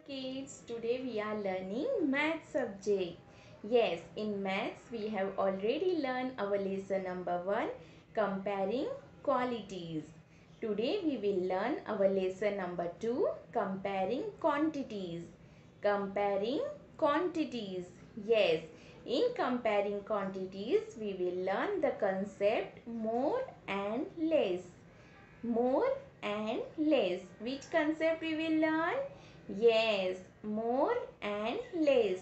kids, today we are learning math subject. Yes, in maths we have already learned our lesson number 1, comparing qualities. Today we will learn our lesson number 2, comparing quantities. Comparing quantities. Yes, in comparing quantities we will learn the concept more and less. More and less. Which concept we will learn? Yes, more and less.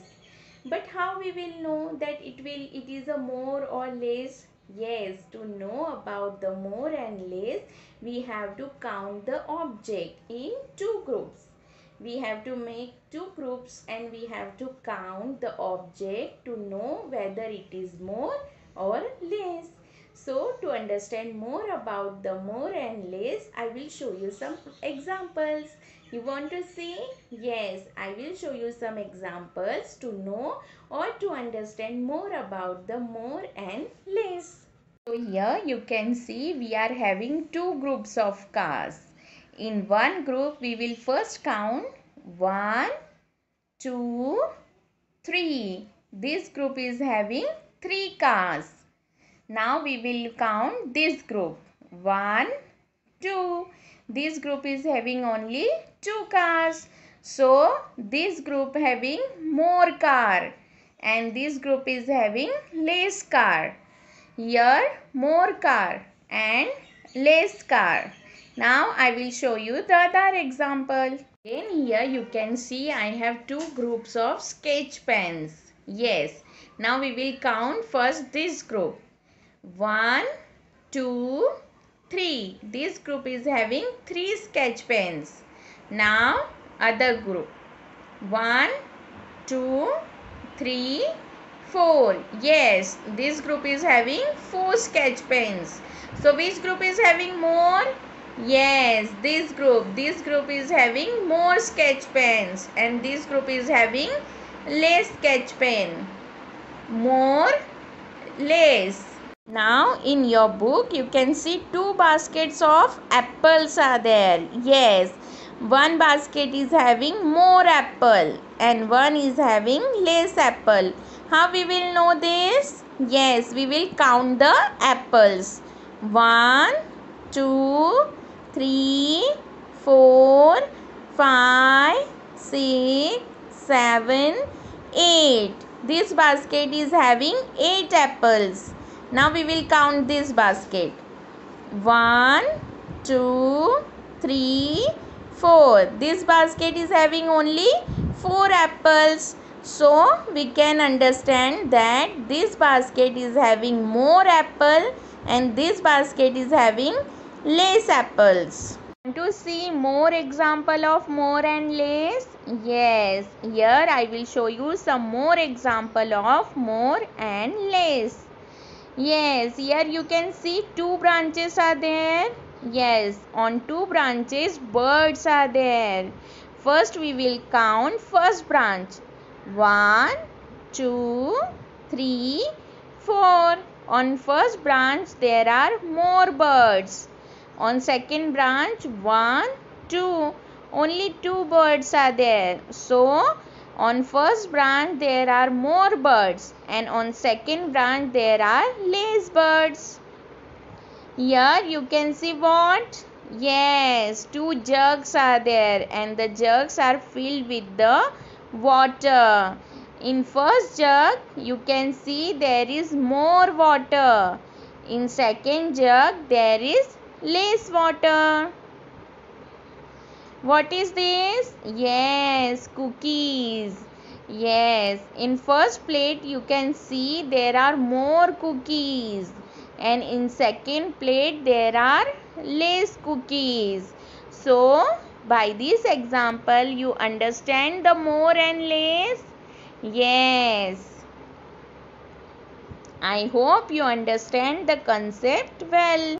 But how we will know that it is a more or less? Yes, to know about the more and less, we have to count the object in two groups. We have to make two groups and we have to count the object to know whether it is more or less. So, to understand more about the more and less, I will show you some examples. You want to see? Yes, I will show you some examples to know or to understand more about the more and less. So, here you can see we are having two groups of cars. In one group, we will first count 1, 2, 3. This group is having 3 cars. Now we will count this group. 1, 2. This group is having only 2 cars. So this group having more car and this group is having less car. Here more car and less car. Now I will show you the other example. Again here you can see I have 2 groups of sketch pens. Yes. Now we will count first this group. 1, 2, 3. This group is having 3 sketch pens. Now other group. 1, 2, 3, 4. Yes, this group is having 4 sketch pens. So which group is having more? Yes, this group. This group is having more sketch pens and this group is having less sketch pen. More, less. Now in your book you can see 2 baskets of apples are there. Yes, one basket is having more apple and one is having less apple. How we will know this? Yes, we will count the apples. 1, 2, 3, 4, 5, 6, 7, 8. This basket is having 8 apples. Now we will count this basket. 1, 2, 3, 4. This basket is having only 4 apples. So we can understand that this basket is having more apple and this basket is having less apples. Want to see more example of more and less? Yes, here I will show you some more example of more and less. Yes, here you can see 2 branches are there. Yes, on 2 branches birds are there. First we will count first branch. 1, 2, 3, 4. On first branch there are more birds. On second branch 1, 2. Only 2 birds are there. So on first branch there are more birds and on second branch there are less birds. Here you can see what? Yes, 2 jugs are there and the jugs are filled with the water. In first jug you can see there is more water. In second jug there is less water. What is this? Yes, cookies. Yes, in first plate you can see there are more cookies and in second plate there are less cookies. So, by this example you understand the more and less? Yes. I hope you understand the concept well.